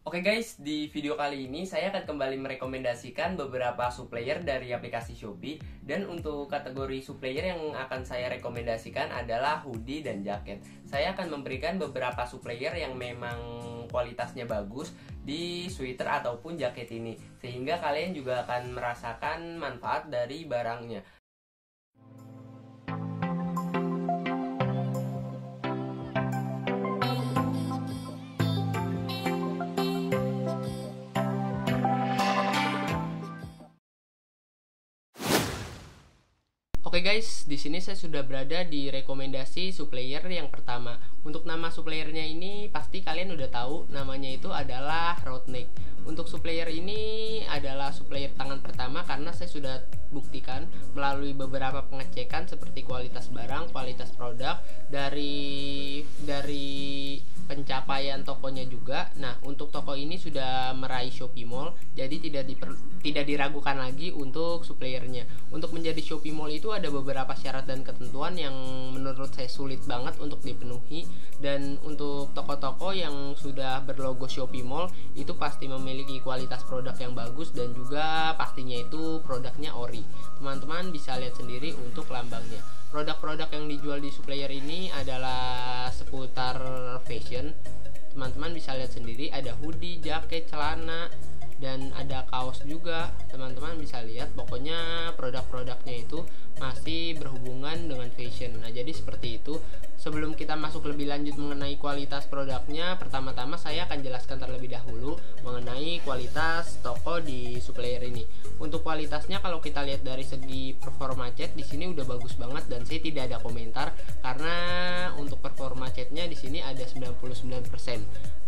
Oke guys, di video kali ini saya akan kembali merekomendasikan beberapa supplier dari aplikasi Shopee. Dan untuk kategori supplier yang akan saya rekomendasikan adalah hoodie dan jaket. Saya akan memberikan beberapa supplier yang memang kualitasnya bagus di sweater ataupun jaket ini, sehingga kalian juga akan merasakan manfaat dari barangnya. Oke guys, di sini saya sudah berada di rekomendasi supplier yang pertama. Untuk nama suppliernya ini pasti kalian udah tahu, namanya itu adalah Roadneck. Untuk supplier ini adalah supplier tangan pertama karena saya sudah buktikan melalui beberapa pengecekan seperti kualitas barang, kualitas produk dari pencapaian tokonya juga. Nah, untuk toko ini sudah meraih Shopee Mall, jadi tidak diragukan lagi untuk suppliernya. Untuk menjadi Shopee Mall itu ada beberapa syarat dan ketentuan yang menurut saya sulit banget untuk dipenuhi. Dan untuk toko-toko yang sudah berlogo Shopee Mall itu pasti memiliki kualitas produk yang bagus dan juga pastinya itu produknya ori. Teman-teman bisa lihat sendiri untuk lambangnya. Produk-produk yang dijual di supplier ini adalah seputar fashion. Teman-teman bisa lihat sendiri, ada hoodie, jaket, celana, dan ada kaos juga. Teman-teman bisa lihat, pokoknya produk-produknya itu masih berhubungan dengan fashion. Nah, jadi seperti itu. Sebelum kita masuk lebih lanjut mengenai kualitas produknya, pertama-tama saya akan jelaskan terlebih dahulu mengenai kualitas toko di supplier ini. Untuk kualitasnya, kalau kita lihat dari segi performa cat, di sini udah bagus banget dan saya tidak ada komentar karena untuk performa catnya di sini ada 99%.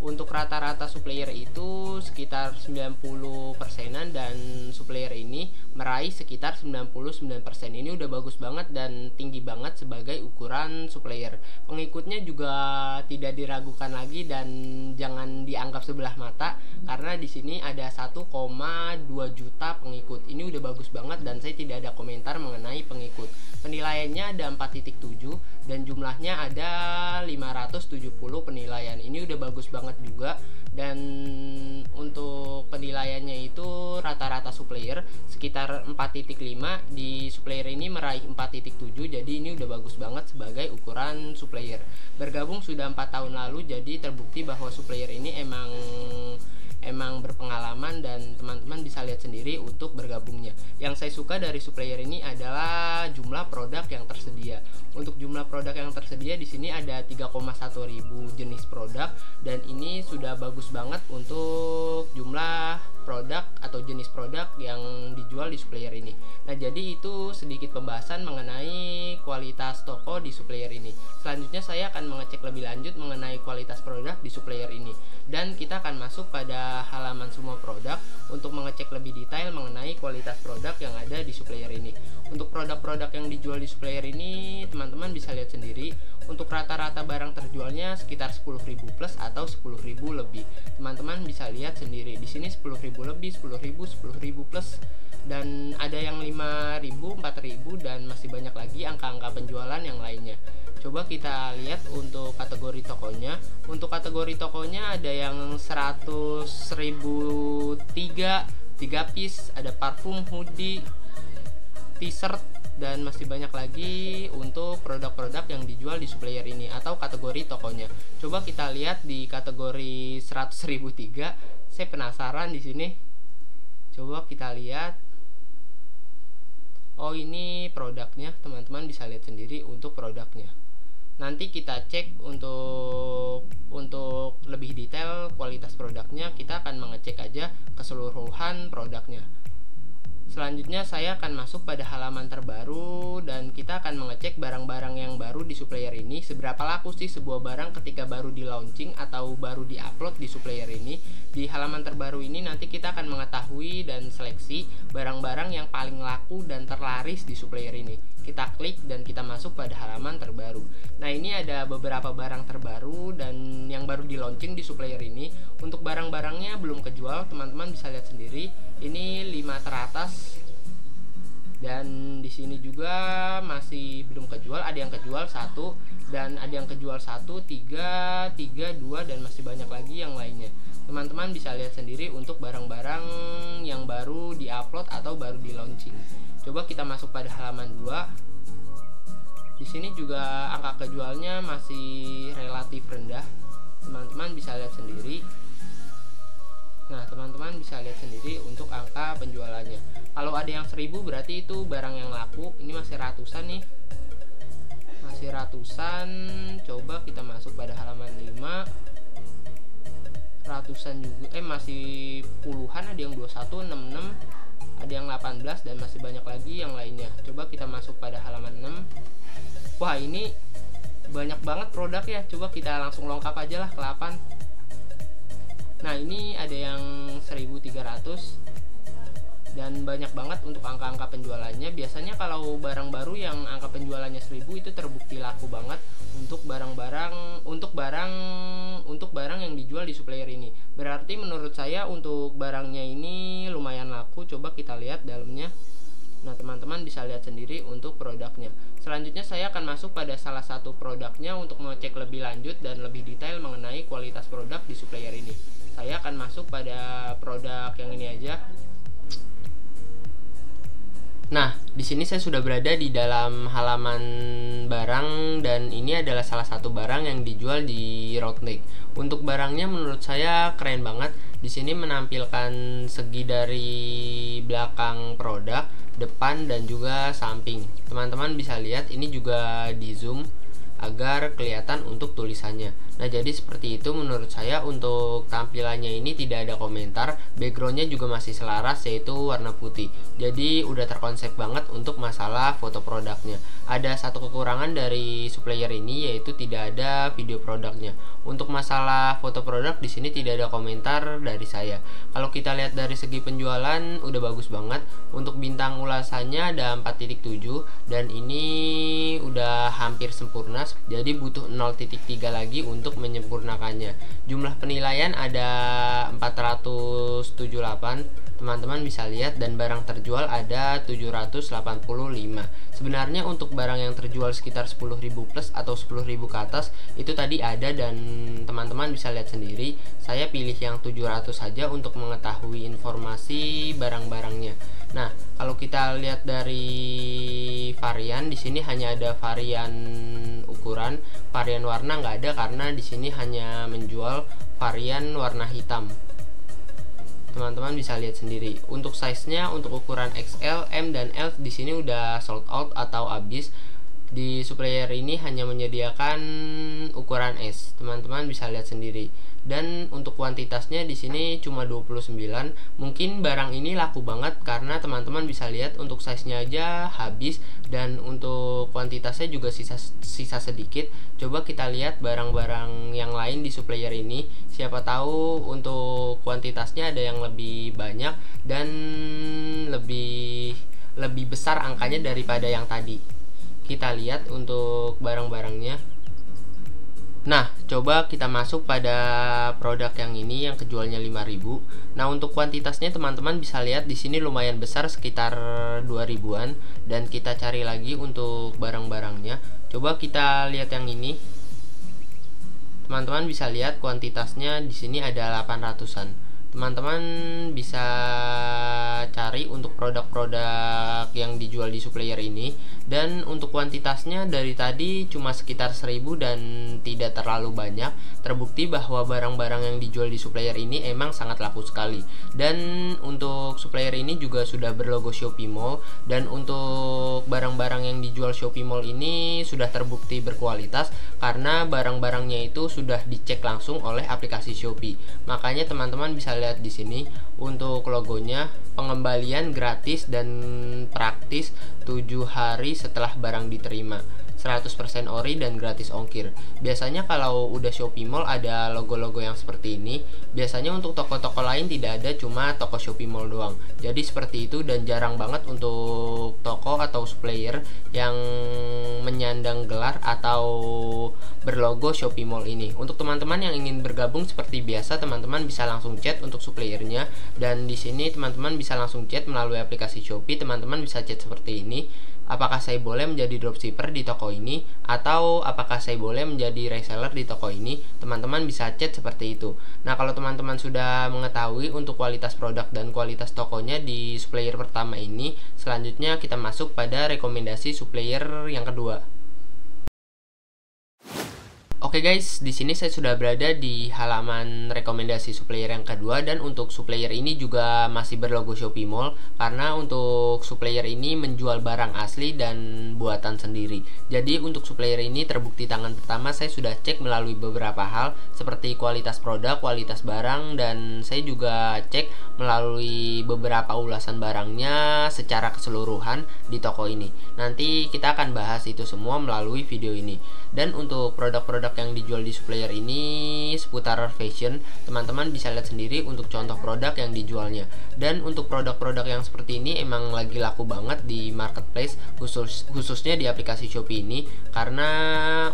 Untuk rata-rata supplier itu sekitar 90%-an dan supplier ini meraih sekitar 99%. Ini udah bagus banget dan tinggi banget sebagai ukuran supplier. Pengikutnya juga tidak diragukan lagi dan jangan dianggap sebelah mata karena di sini ada 1,2 juta pengikut. Ini udah bagus banget dan saya tidak ada komentar mengenai pengikut. Penilaiannya ada 4.7 dan jumlahnya ada 570 penilaian. Ini udah bagus banget juga. Dan untuk penilaiannya itu rata-rata supplier sekitar 4.5, di supplier ini meraih 4.7, jadi ini udah bagus banget sebagai ukuran supplier. Bergabung sudah 4 tahun lalu, jadi terbukti bahwa supplier ini emang berpengalaman dan teman-teman bisa lihat sendiri untuk bergabungnya. Yang saya suka dari supplier ini adalah jumlah produk yang tersedia. Untuk jumlah produk yang tersedia di sini ada 3,1 ribu jenis produk dan ini sudah bagus banget untuk jumlah produk atau jenis produk yang dijual di supplier ini. Nah, jadi itu sedikit pembahasan mengenai kualitas toko di supplier ini. Selanjutnya saya akan mengecek lebih lanjut mengenai kualitas produk di supplier ini. Dan kita akan masuk pada halaman semua produk untuk mengecek lebih detail mengenai kualitas produk yang ada di supplier ini. Untuk produk-produk yang dijual di supplier ini, teman-teman bisa lihat sendiri. Untuk rata-rata barang terjualnya sekitar 10.000 plus atau 10.000 lebih. Teman-teman bisa lihat sendiri. Di sini 10.000 lebih, 10.000, 10.000 plus, dan ada yang 5.000, 4.000 dan masih banyak lagi angka-angka penjualan yang lainnya. Coba kita lihat untuk kategori tokonya. Untuk kategori tokonya ada yang 100.003, 3 piece, ada parfum, hoodie, t-shirt, dan masih banyak lagi untuk produk-produk yang dijual di supplier ini atau kategori tokonya. Coba kita lihat di kategori 100.003. Saya penasaran di sini. Coba kita lihat. Oh, ini produknya, teman-teman bisa lihat sendiri untuk produknya. Nanti kita cek untuk lebih detail kualitas produknya, kita akan mengecek aja keseluruhan produknya. Selanjutnya saya akan masuk pada halaman terbaru dan kita akan mengecek barang-barang yang baru di supplier ini. Seberapa laku sih sebuah barang ketika baru di launching atau baru di-upload di supplier ini. Di halaman terbaru ini nanti kita akan mengetahui dan seleksi barang-barang yang paling laku dan terlaris di supplier ini. Kita klik dan kita masuk pada halaman terbaru. Nah, ini ada beberapa barang terbaru dan yang baru di launching di supplier ini. Untuk barang-barangnya belum kejual, teman-teman bisa lihat sendiri. Ini 5 teratas dan di sini juga masih belum kejual. Ada yang kejual 1 dan ada yang kejual 1, 3, 2 dan masih banyak lagi yang lainnya. teman-teman bisa lihat sendiri untuk barang-barang yang baru di-upload atau baru di-launching. Coba kita masuk pada halaman 2. Di sini juga angka kejualnya masih relatif rendah. Teman-teman bisa lihat sendiri. Nah, teman-teman bisa lihat sendiri untuk angka penjualannya. Kalau ada yang 1000 berarti itu barang yang laku. Ini masih ratusan nih. Masih ratusan. Coba kita masuk pada halaman 5. Ratusan juga. Masih puluhan, ada yang 21, 66, ada yang 18 dan masih banyak lagi yang lainnya. Coba kita masuk pada halaman 6. Wah, ini banyak banget produk ya. Coba kita langsung lengkap aja lah ke 8. Nah, ini ada yang 1300 dan banyak banget untuk angka-angka penjualannya. Biasanya kalau barang baru yang angka penjualannya 1000 itu terbukti laku banget untuk barang yang dijual di supplier ini. Berarti menurut saya untuk barangnya ini lumayan laku. Coba kita lihat dalamnya. Nah, teman-teman bisa lihat sendiri untuk produknya. Selanjutnya saya akan masuk pada salah satu produknya untuk mengecek lebih lanjut dan lebih detail mengenai kualitas produk di supplier ini. Saya akan masuk pada produk yang ini aja. Nah, di sini saya sudah berada di dalam halaman barang dan ini adalah salah satu barang yang dijual di Roundneck. Untuk barangnya menurut saya keren banget. Di sini menampilkan segi dari belakang produk, depan dan juga samping. Teman-teman bisa lihat ini juga di zoom agar kelihatan untuk tulisannya. Nah, jadi seperti itu menurut saya. Untuk tampilannya ini tidak ada komentar. Backgroundnya juga masih selaras, yaitu warna putih. Jadi udah terkonsep banget untuk masalah foto produknya. Ada satu kekurangan dari supplier ini, yaitu tidak ada video produknya. Untuk masalah foto produk di sini tidak ada komentar dari saya. Kalau kita lihat dari segi penjualan udah bagus banget. Untuk bintang ulasannya ada 4.7 dan ini udah hampir sempurna. Jadi butuh 0.3 lagi untuk menyempurnakannya. Jumlah penilaian ada 478. Teman-teman bisa lihat, dan barang terjual ada 785. Sebenarnya untuk barang yang terjual sekitar 10.000 plus atau 10.000 ke atas itu tadi ada, dan teman-teman bisa lihat sendiri. Saya pilih yang 700 saja untuk mengetahui informasi barang-barangnya. Nah, kalau kita lihat dari varian, di sini hanya ada varian ukuran, varian warna nggak ada karena di sini hanya menjual varian warna hitam. Teman-teman bisa lihat sendiri. Untuk size-nya untuk ukuran XL, M dan L di sini udah sold out atau habis. Di supplier ini hanya menyediakan ukuran S. Teman-teman bisa lihat sendiri. Dan untuk kuantitasnya di sini cuma 29. Mungkin barang ini laku banget karena teman-teman bisa lihat untuk size-nya aja habis dan untuk kuantitasnya juga sisa sedikit. Coba kita lihat barang-barang yang lain di supplier ini. Siapa tahu untuk kuantitasnya ada yang lebih banyak dan lebih besar angkanya daripada yang tadi. Kita lihat untuk barang-barangnya. Nah, coba kita masuk pada produk yang ini yang kejualnya 5.000. Nah, untuk kuantitasnya teman-teman bisa lihat di sini lumayan besar, sekitar 2.000-an, dan kita cari lagi untuk barang-barangnya. Coba kita lihat yang ini. Teman-teman bisa lihat kuantitasnya di sini ada 800-an. Teman-teman bisa cari untuk produk-produk yang dijual di supplier ini. Dan untuk kuantitasnya dari tadi cuma sekitar 1000 dan tidak terlalu banyak. Terbukti bahwa barang-barang yang dijual di supplier ini emang sangat laku sekali. Dan untuk supplier ini juga sudah berlogo Shopee Mall. Dan untuk barang-barang yang dijual Shopee Mall ini sudah terbukti berkualitas karena barang-barangnya itu sudah dicek langsung oleh aplikasi Shopee. Makanya teman-teman bisa lihat di sini untuk logonya, pengembalian gratis dan praktis 7 hari setelah barang diterima, 100% ori dan gratis ongkir. Biasanya kalau udah Shopee Mall ada logo-logo yang seperti ini. Biasanya untuk toko-toko lain tidak ada, cuma toko Shopee Mall doang. Jadi seperti itu, dan jarang banget untuk toko atau supplier yang menyandang gelar atau berlogo Shopee Mall ini. Untuk teman-teman yang ingin bergabung seperti biasa, teman-teman bisa langsung chat untuk suppliernya. Dan di sini teman-teman bisa langsung chat melalui aplikasi Shopee. Teman-teman bisa chat seperti ini. apakah saya boleh menjadi dropshipper di toko ini atau apakah saya boleh menjadi reseller di toko ini. Teman-teman bisa chat seperti itu. Nah, kalau teman-teman sudah mengetahui untuk kualitas produk dan kualitas tokonya di supplier pertama ini, selanjutnya kita masuk pada rekomendasi supplier yang kedua. Oke guys, di sini saya sudah berada di halaman rekomendasi supplier yang kedua, dan untuk supplier ini juga masih berlogo Shopee Mall karena untuk supplier ini menjual barang asli dan buatan sendiri. Jadi untuk supplier ini terbukti tangan pertama saya sudah cek melalui beberapa hal seperti kualitas produk, kualitas barang, dan saya juga cek melalui beberapa ulasan barangnya secara keseluruhan di toko ini. Nanti kita akan bahas itu semua melalui video ini. Dan untuk produk-produk yang dijual di supplier ini seputar fashion, teman-teman bisa lihat sendiri untuk contoh produk yang dijualnya. Dan untuk produk-produk yang seperti ini emang lagi laku banget di marketplace, khususnya di aplikasi Shopee ini, karena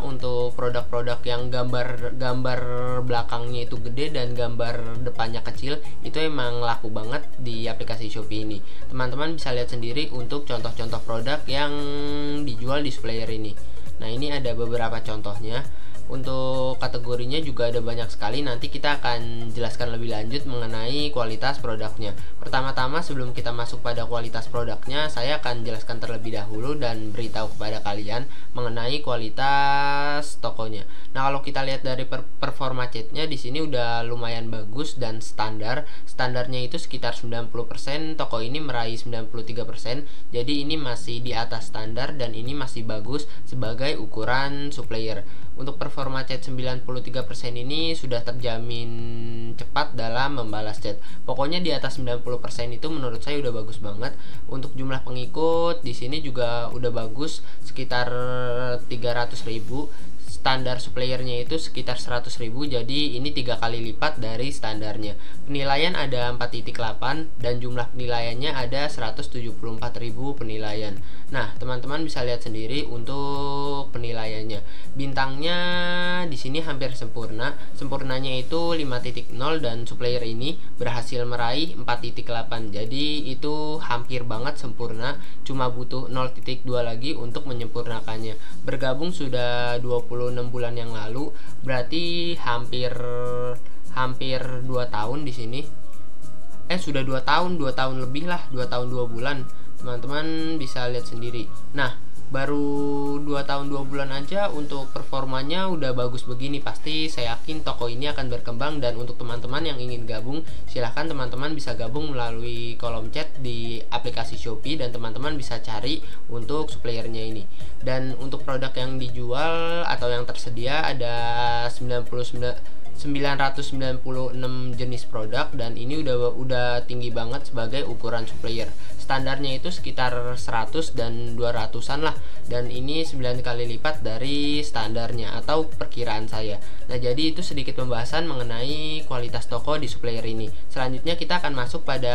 untuk produk-produk yang gambar belakangnya itu gede dan gambar depannya kecil, itu emang laku banget di aplikasi Shopee ini. Teman-teman bisa lihat sendiri untuk contoh-contoh produk yang dijual di supplier ini. Nah, ini ada beberapa contohnya. Untuk kategorinya juga ada banyak sekali. Nanti kita akan jelaskan lebih lanjut mengenai kualitas produknya. Pertama-tama sebelum kita masuk pada kualitas produknya, saya akan jelaskan terlebih dahulu dan beritahu kepada kalian mengenai kualitas tokonya. Nah, kalau kita lihat dari performa chatnya di sini udah lumayan bagus dan standar. Standarnya itu sekitar 90%, toko ini meraih 93%. Jadi ini masih di atas standar dan ini masih bagus sebagai ukuran supplier. Untuk performa chat 93% ini sudah terjamin cepat dalam membalas chat. Pokoknya di atas 90% itu menurut saya udah bagus banget. Untuk jumlah pengikut di sini juga udah bagus, sekitar 300.000. Standar supplyernya itu sekitar 100.000, jadi ini 3 kali lipat dari standarnya. Penilaian ada 4.8 dan jumlah penilaiannya ada 174.000 penilaian. Nah, teman-teman bisa lihat sendiri untuk penilaiannya. Bintangnya di sini hampir sempurna. Sempurnanya itu 5.0 dan supplier ini berhasil meraih 4.8. Jadi itu hampir banget sempurna, cuma butuh 0.2 lagi untuk menyempurnakannya. Bergabung sudah 26 bulan yang lalu, berarti hampir 2 tahun di sini. Sudah 2 tahun lebih lah, 2 tahun 2 bulan. Teman-teman bisa lihat sendiri. Nah, baru 2 tahun 2 bulan aja untuk performanya udah bagus begini. Pasti saya yakin toko ini akan berkembang. Dan untuk teman-teman yang ingin gabung, silahkan teman-teman bisa gabung melalui kolom chat di aplikasi Shopee dan teman-teman bisa cari untuk suppliernya ini. Dan untuk produk yang dijual atau yang tersedia ada 996 jenis produk, dan ini udah tinggi banget sebagai ukuran supplier. Standarnya itu sekitar 100 dan 200-an lah, dan ini 9 kali lipat dari standarnya atau perkiraan saya. Nah, jadi itu sedikit pembahasan mengenai kualitas toko di supplier ini. Selanjutnya kita akan masuk pada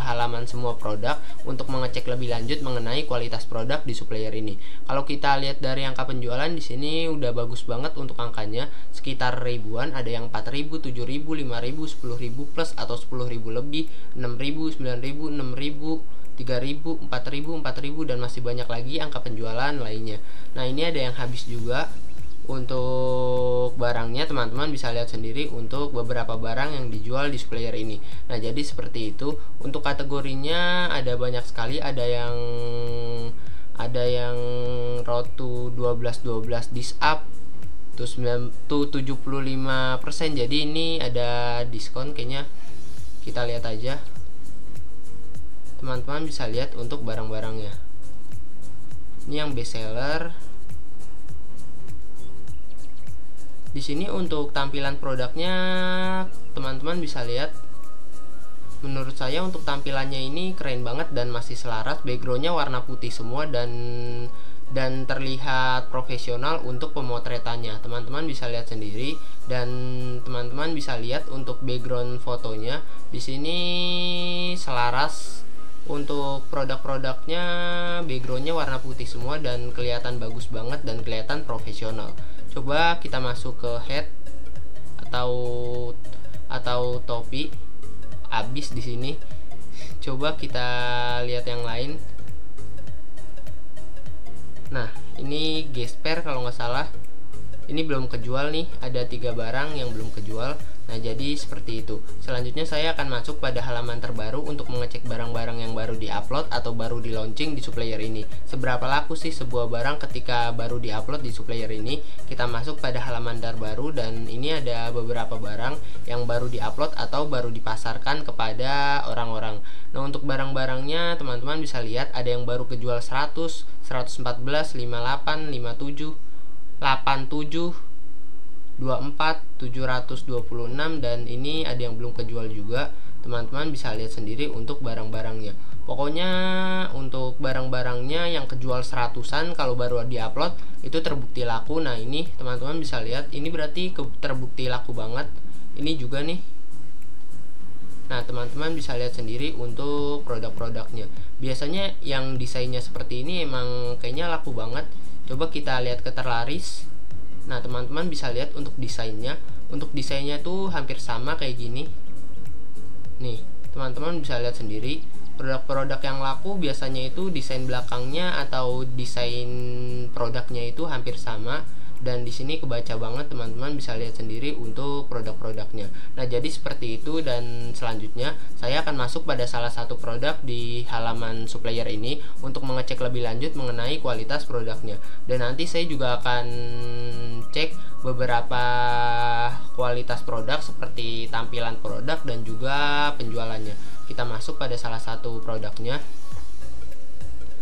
halaman semua produk untuk mengecek lebih lanjut mengenai kualitas produk di supplier ini. Kalau kita lihat dari angka penjualan di sini udah bagus banget untuk angkanya, sekitar ribuan, ada yang 4.000, 7.000, 5.000, 10.000 plus atau 10.000 lebih, 6.000, 9.000, 6.000, 3.000, 4.000, 4.000, dan masih banyak lagi angka penjualan lainnya. Nah, ini ada yang habis juga. Untuk barangnya teman-teman bisa lihat sendiri untuk beberapa barang yang dijual di supplier ini. Nah, jadi seperti itu. Untuk kategorinya ada banyak sekali, ada yang road to 12 this up to 75%. Jadi ini ada diskon kayaknya. Kita lihat aja. Teman-teman bisa lihat untuk barang-barangnya. Ini yang best seller. Di sini untuk tampilan produknya teman-teman bisa lihat. Menurut saya untuk tampilannya ini keren banget dan masih selaras. Backgroundnya warna putih semua dan terlihat profesional untuk pemotretannya. Teman-teman bisa lihat sendiri, dan teman-teman bisa lihat untuk background fotonya di sini selaras. Untuk produk-produknya backgroundnya warna putih semua dan kelihatan bagus banget dan kelihatan profesional. Coba kita masuk ke head atau topi. Abis di sini. Coba kita lihat yang lain. Nah, ini gesper kalau nggak salah. Ini belum kejual nih, ada 3 barang yang belum kejual. Nah, jadi seperti itu. Selanjutnya saya akan masuk pada halaman terbaru untuk mengecek barang-barang yang baru di-upload atau baru di-launching di Supplier ini. Seberapa laku sih sebuah barang ketika baru di-upload di Supplier ini? Kita masuk pada halaman terbaru dan ini ada beberapa barang yang baru di-upload atau baru dipasarkan kepada orang-orang. Nah, untuk barang-barangnya teman-teman bisa lihat ada yang baru kejual 100, 114, 58, 57, 87, 24, 726, dan ini ada yang belum kejual juga. Teman-teman bisa lihat sendiri untuk barang-barangnya. Pokoknya untuk barang-barangnya yang kejual 100-an kalau baru di-upload itu terbukti laku. Nah, ini teman-teman bisa lihat, ini berarti terbukti laku banget. Ini juga nih. Nah, teman-teman bisa lihat sendiri untuk produk-produknya. Biasanya yang desainnya seperti ini emang kayaknya laku banget. Coba kita lihat ke terlaris. Nah, teman-teman bisa lihat untuk desainnya. Untuk desainnya tuh hampir sama kayak gini. Nih, teman-teman bisa lihat sendiri. Produk-produk yang laku biasanya itu desain belakangnya atau desain produknya itu hampir sama. Dan di sini kebaca banget, teman-teman bisa lihat sendiri untuk produk-produknya. Nah, jadi seperti itu, dan selanjutnya saya akan masuk pada salah satu produk di halaman Supplier ini untuk mengecek lebih lanjut mengenai kualitas produknya. Dan nanti saya juga akan cek beberapa kualitas produk seperti tampilan produk dan juga penjualannya. Kita masuk pada salah satu produknya.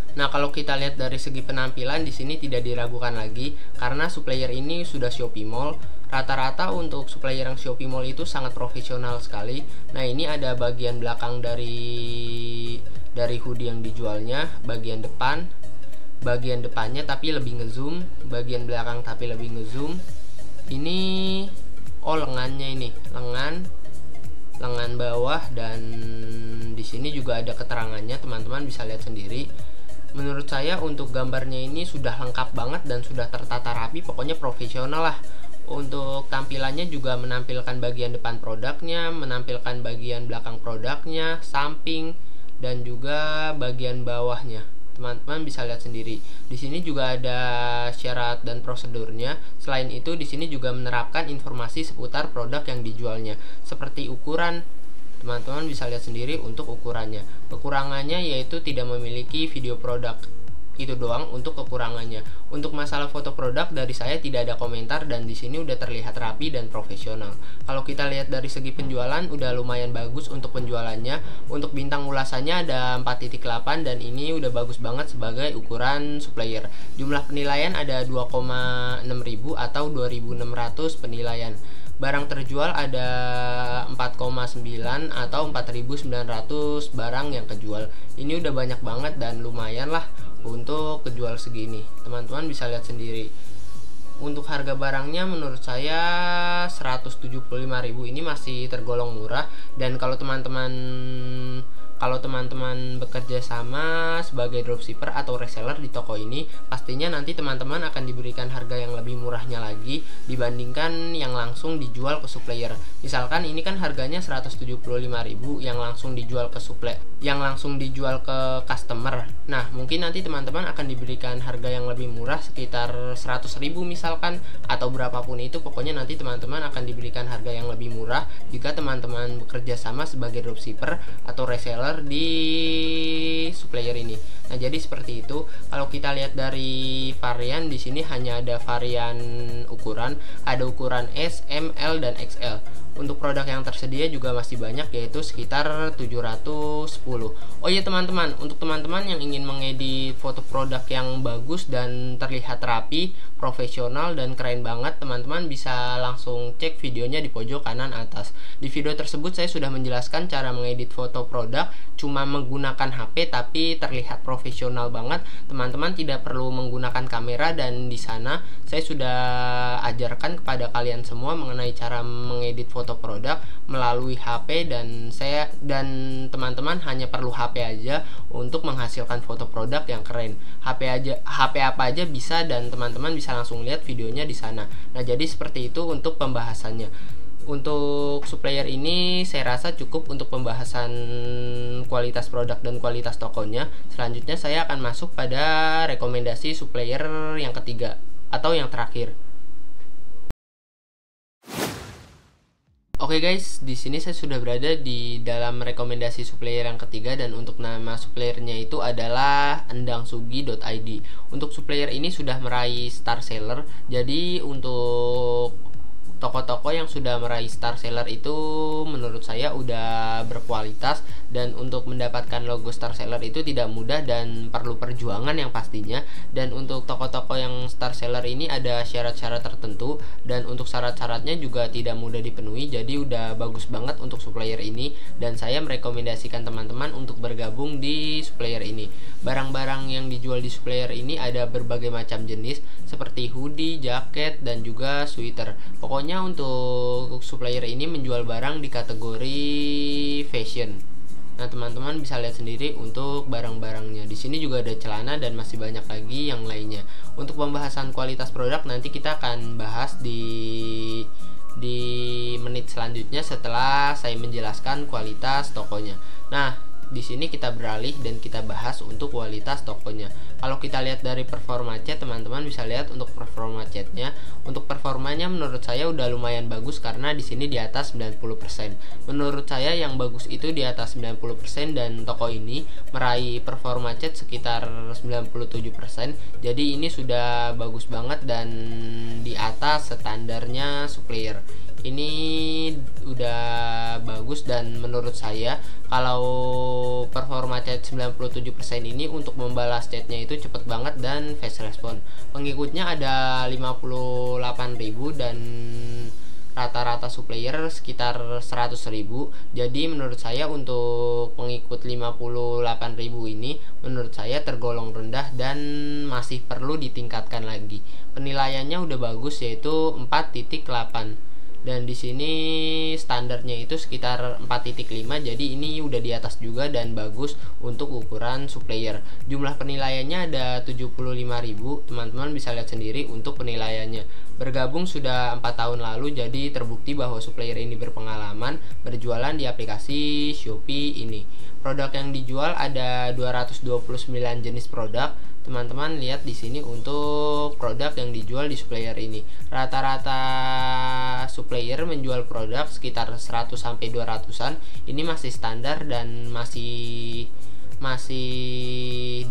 Nah, kalau kita lihat dari segi penampilan di sini tidak diragukan lagi karena Supplier ini sudah Shopee Mall. Rata-rata untuk supplier yang Shopee Mall itu sangat profesional sekali. Nah, ini ada bagian belakang dari hoodie yang dijualnya, bagian depannya tapi lebih ngezoom, bagian belakang tapi lebih ngezoom. Ini lengannya, ini lengan bawah, dan di sini juga ada keterangannya, teman-teman bisa lihat sendiri. Menurut saya untuk gambarnya ini sudah lengkap banget dan sudah tertata rapi, pokoknya profesional lah. Untuk tampilannya juga menampilkan bagian depan produknya, menampilkan bagian belakang produknya, samping, dan juga bagian bawahnya. Teman-teman bisa lihat sendiri. Di sini juga ada syarat dan prosedurnya. Selain itu, di sini juga menerapkan informasi seputar produk yang dijualnya, seperti ukuran. Teman-teman bisa lihat sendiri untuk ukurannya. Kekurangannya yaitu tidak memiliki video produk. Itu doang untuk kekurangannya. Untuk masalah foto produk dari saya tidak ada komentar, dan di sini udah terlihat rapi dan profesional. Kalau kita lihat dari segi penjualan udah lumayan bagus untuk penjualannya. Untuk bintang ulasannya ada 4.8 dan ini udah bagus banget sebagai ukuran Supplier. Jumlah penilaian ada 2,6 ribu atau 2.600 penilaian. Barang terjual ada 4,9 atau 4.900 barang yang kejual. Ini udah banyak banget dan lumayan lah untuk kejual segini. Teman-teman bisa lihat sendiri. Untuk harga barangnya menurut saya 175.000 ini masih tergolong murah. Dan kalau teman-teman bekerja sama sebagai dropshipper atau reseller di toko ini, pastinya nanti teman-teman akan diberikan harga yang lebih murahnya lagi dibandingkan yang langsung dijual ke supplier. Misalkan ini kan harganya 175.000 yang langsung dijual ke customer. Nah, mungkin nanti teman-teman akan diberikan harga yang lebih murah sekitar 100.000 misalkan, atau berapapun itu, pokoknya nanti teman-teman akan diberikan harga yang lebih murah jika teman-teman bekerja sama sebagai dropshipper atau reseller di supplier ini. Nah, jadi seperti itu. Kalau kita lihat dari varian, di sini hanya ada varian ukuran, ada ukuran S, M, L, dan XL. Untuk produk yang tersedia juga masih banyak, yaitu sekitar 710. Oh iya teman-teman, untuk teman-teman yang ingin mengedit foto produk yang bagus dan terlihat rapi, profesional, dan keren banget, teman-teman bisa langsung cek videonya di pojok kanan atas. Di video tersebut saya sudah menjelaskan cara mengedit foto produk cuma menggunakan HP tapi terlihat profesional banget. Teman-teman tidak perlu menggunakan kamera, dan di sana saya sudah ajarkan kepada kalian semua mengenai cara mengedit foto produk melalui HP, dan teman-teman hanya perlu HP aja untuk menghasilkan foto produk yang keren. HP apa aja bisa, dan teman-teman bisa langsung lihat videonya di sana. Nah, jadi seperti itu untuk pembahasannya. Untuk supplier ini saya rasa cukup untuk pembahasan kualitas produk dan kualitas tokonya. Selanjutnya saya akan masuk pada rekomendasi supplier yang ketiga atau yang terakhir. Oke guys, di sini saya sudah berada di dalam rekomendasi supplier yang ketiga, dan untuk nama suppliernya itu adalah endangsugi.id. Untuk supplier ini sudah meraih star seller. Jadi untuk toko-toko yang sudah meraih star seller itu menurut saya udah berkualitas, dan untuk mendapatkan logo star seller itu tidak mudah dan perlu perjuangan yang pastinya. Dan untuk toko-toko yang star seller ini ada syarat-syarat tertentu, dan untuk syarat-syaratnya juga tidak mudah dipenuhi. Jadi udah bagus banget untuk supplier ini, dan saya merekomendasikan teman-teman untuk bergabung di supplier ini. Barang-barang yang dijual di supplier ini ada berbagai macam jenis seperti hoodie, jaket, dan juga sweater. Pokoknya untuk supplier ini menjual barang di kategori fashion. Nah, teman-teman bisa lihat sendiri untuk barang-barangnya. Di sini juga ada celana dan masih banyak lagi yang lainnya. Untuk pembahasan kualitas produk nanti kita akan bahas di menit selanjutnya setelah saya menjelaskan kualitas tokonya. Nah, di sini kita beralih dan kita bahas untuk kualitas tokonya. Kalau kita lihat dari performa cat, teman-teman bisa lihat untuk performa catnya. Untuk performanya menurut saya udah lumayan bagus karena di sini di atas 90%. Menurut saya yang bagus itu di atas 90%, dan toko ini meraih performa cat sekitar 97%. Jadi ini sudah bagus banget dan di atas standarnya supplier. Ini udah bagus, dan menurut saya kalau performa cat 97% ini untuk membalas chatnya itu cepet banget dan fast respon. Pengikutnya ada 58.000 dan rata-rata supplier sekitar 100.000. Jadi menurut saya untuk pengikut 58.000 ini menurut saya tergolong rendah dan masih perlu ditingkatkan lagi. Penilaiannya udah bagus, yaitu 4.8. Dan di sini standarnya itu sekitar 4.5, jadi ini udah di atas juga dan bagus untuk ukuran supplier. Jumlah penilaiannya ada 75.000. Teman-teman bisa lihat sendiri untuk penilaiannya. Bergabung sudah 4 tahun lalu, jadi terbukti bahwa supplier ini berpengalaman berjualan di aplikasi Shopee ini. Produk yang dijual ada 229 jenis produk. Teman-teman lihat di sini untuk produk yang dijual di supplier ini. Rata-rata supplier menjual produk sekitar 100 sampai 200-an. Ini masih standar dan masih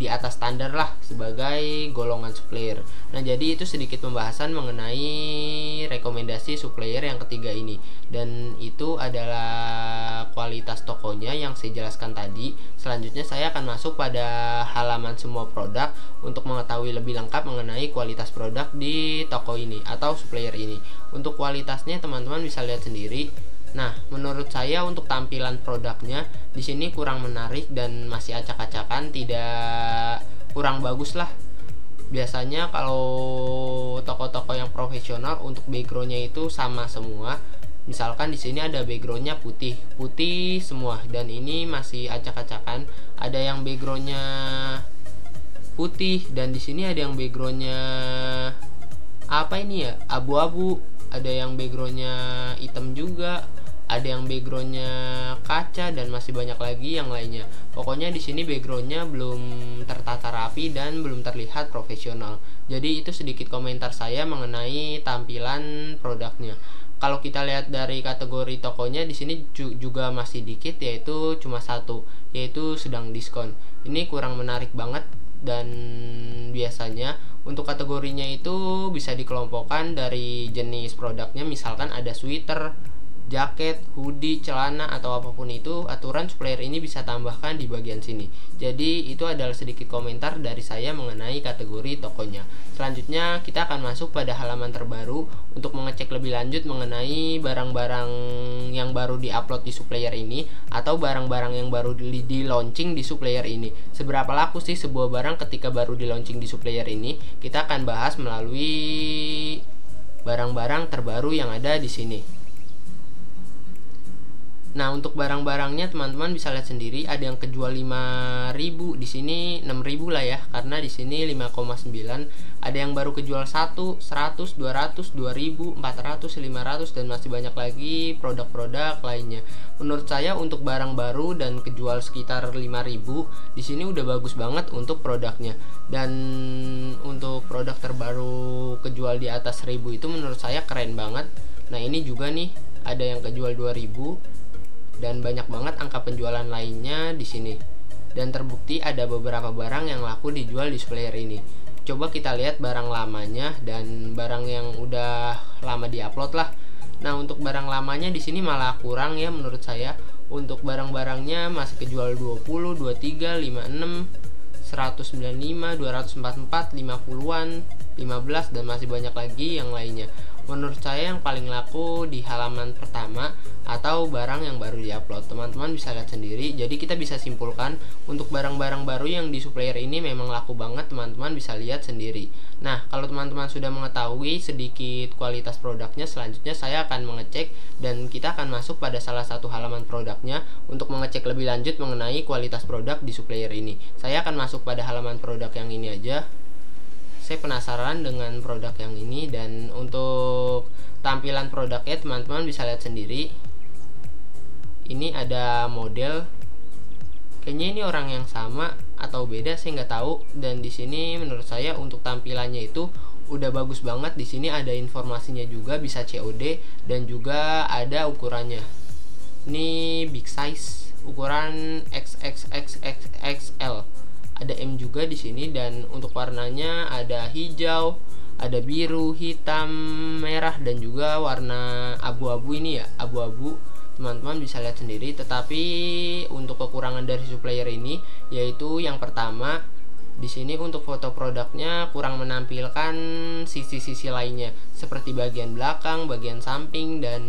di atas standar lah sebagai golongan supplier. Nah, jadi itu sedikit pembahasan mengenai rekomendasi supplier yang ketiga ini, dan itu adalah kualitas tokonya yang saya jelaskan tadi. Selanjutnya saya akan masuk pada halaman semua produk untuk mengetahui lebih lengkap mengenai kualitas produk di toko ini atau supplier ini. Untuk kualitasnya teman-teman bisa lihat sendiri. Nah, menurut saya untuk tampilan produknya di sini kurang menarik dan masih acak-acakan, tidak kurang bagus lah. Biasanya kalau toko-toko yang profesional untuk backgroundnya itu sama semua. Misalkan di sini ada backgroundnya putih semua, dan ini masih acak-acakan. Ada yang backgroundnya putih dan di sini ada yang backgroundnya apa ini ya, abu-abu. Ada yang backgroundnya hitam juga, ada yang backgroundnya kaca, dan masih banyak lagi yang lainnya. Pokoknya di sini backgroundnya belum tertata rapi dan belum terlihat profesional. Jadi itu sedikit komentar saya mengenai tampilan produknya. Kalau kita lihat dari kategori tokonya di sini juga masih dikit, yaitu cuma satu, yaitu sedang diskon. Ini kurang menarik banget, dan biasanya untuk kategorinya itu bisa dikelompokkan dari jenis produknya. Misalkan ada sweater, jaket, hoodie, celana, atau apapun itu, aturan supplier ini bisa tambahkan di bagian sini. Jadi itu adalah sedikit komentar dari saya mengenai kategori tokonya. Selanjutnya kita akan masuk pada halaman terbaru untuk mengecek lebih lanjut mengenai barang-barang yang baru diupload di supplier ini atau barang-barang yang baru di launching di supplier ini. Seberapa laku sih sebuah barang ketika baru di launching di supplier ini? Kita akan bahas melalui barang-barang terbaru yang ada di sini. Nah, untuk barang-barangnya teman-teman bisa lihat sendiri, ada yang kejual 5.000, di sini 6.000 lah ya, karena di sini 5,9 Ada yang baru kejual 1, 100, 200, 2000, 400, 500 dan masih banyak lagi produk-produk lainnya. Menurut saya untuk barang baru dan kejual sekitar 5000, di sini udah bagus banget untuk produknya. Dan untuk produk terbaru kejual di atas 1000 itu menurut saya keren banget. Nah, ini juga nih ada yang kejual 2000 dan banyak banget angka penjualan lainnya di sini. Dan terbukti ada beberapa barang yang laku dijual di supplier ini. Coba kita lihat barang lamanya dan barang yang udah lama diupload lah. Nah, untuk barang lamanya di sini malah kurang ya menurut saya. Untuk barang-barangnya masih kejual 20, 23, 56, 195, 244, 50-an, 15 dan masih banyak lagi yang lainnya. Menurut saya yang paling laku di halaman pertama atau barang yang baru diupload. Teman-teman bisa lihat sendiri. Jadi kita bisa simpulkan untuk barang-barang baru yang di supplier ini memang laku banget. Teman-teman bisa lihat sendiri. Nah, kalau teman-teman sudah mengetahui sedikit kualitas produknya, selanjutnya saya akan mengecek dan kita akan masuk pada salah satu halaman produknya untuk mengecek lebih lanjut mengenai kualitas produk di supplier ini. Saya akan masuk pada halaman produk yang ini aja. Saya penasaran dengan produk yang ini, dan untuk tampilan produknya teman-teman bisa lihat sendiri. Ini ada model, kayaknya ini orang yang sama atau beda, saya nggak tahu. Dan di sini menurut saya untuk tampilannya itu udah bagus banget. Di sini ada informasinya juga, bisa COD dan juga ada ukurannya. Ini big size, ukuran XXXXL. Ada M juga di sini, dan untuk warnanya ada hijau, ada biru, hitam, merah dan juga warna abu-abu ini ya, abu-abu. Teman-teman bisa lihat sendiri. Tetapi untuk kekurangan dari supplier ini yaitu yang pertama, di sini untuk foto produknya kurang menampilkan sisi-sisi lainnya seperti bagian belakang, bagian samping dan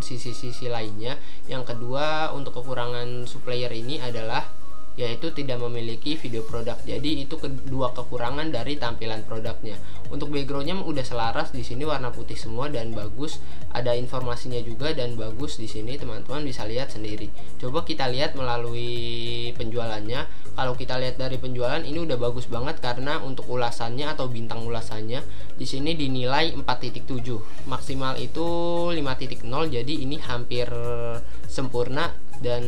sisi-sisi lainnya. Yang kedua, untuk kekurangan supplier ini adalah yaitu tidak memiliki video produk. Jadi itu kedua kekurangan dari tampilan produknya. Untuk backgroundnya udah selaras, di sini warna putih semua dan bagus. Ada informasinya juga dan bagus di sini, teman-teman bisa lihat sendiri. Coba kita lihat melalui penjualannya. Kalau kita lihat dari penjualan ini udah bagus banget karena untuk ulasannya atau bintang ulasannya di sini dinilai 4.7. Maksimal itu 5.0. Jadi ini hampir sempurna. Dan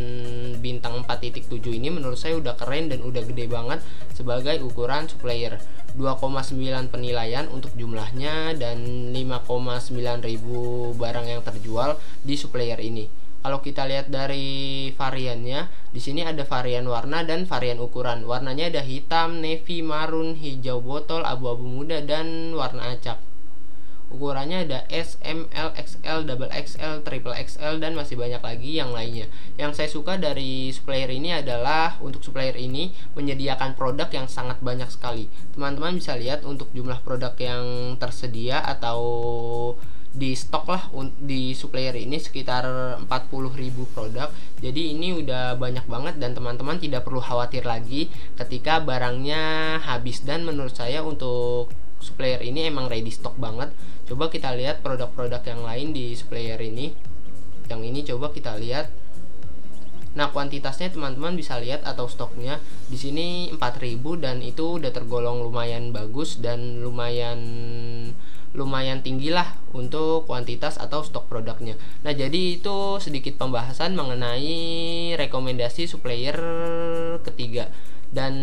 bintang 4.7 ini menurut saya udah keren dan udah gede banget sebagai ukuran supplier. 2,9 penilaian untuk jumlahnya dan 5,9 ribu barang yang terjual di supplier ini. Kalau kita lihat dari variannya, di sini ada varian warna dan varian ukuran. Warnanya ada hitam, navy, marun, hijau botol, abu-abu muda dan warna acak. Ukurannya ada S, M, L, XL, double XL, triple XL dan masih banyak lagi yang lainnya. Yang saya suka dari supplier ini adalah untuk supplier ini menyediakan produk yang sangat banyak sekali. Teman-teman bisa lihat untuk jumlah produk yang tersedia atau di stok lah di supplier ini sekitar 40.000 produk. Jadi ini udah banyak banget dan teman-teman tidak perlu khawatir lagi ketika barangnya habis. Dan menurut saya untuk supplier ini emang ready stock banget. Coba kita lihat produk-produk yang lain di supplier ini. Yang ini coba kita lihat. Nah, kuantitasnya teman-teman bisa lihat atau stoknya di sini 4000 dan itu udah tergolong lumayan bagus dan lumayan tinggi lah untuk kuantitas atau stok produknya. Nah, jadi itu sedikit pembahasan mengenai rekomendasi supplier ketiga. Dan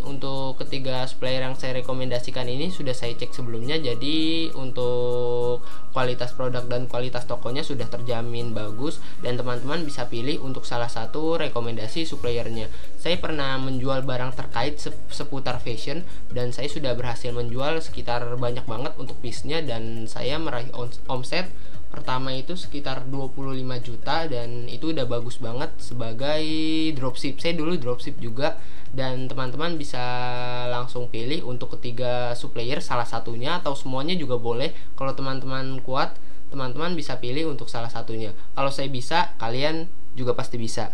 untuk ketiga supplier yang saya rekomendasikan ini sudah saya cek sebelumnya. Jadi untuk kualitas produk dan kualitas tokonya sudah terjamin bagus dan teman-teman bisa pilih untuk salah satu rekomendasi suppliernya. Saya pernah menjual barang terkait seputar fashion dan saya sudah berhasil menjual sekitar banyak banget untuk piece-nya dan saya meraih omset pertama itu sekitar 25 juta dan itu udah bagus banget sebagai dropship. Saya dulu dropship juga dan teman-teman bisa langsung pilih untuk ketiga supplier salah satunya atau semuanya juga boleh. Kalau teman-teman kuat, teman-teman bisa pilih untuk salah satunya. Kalau saya bisa, kalian juga pasti bisa.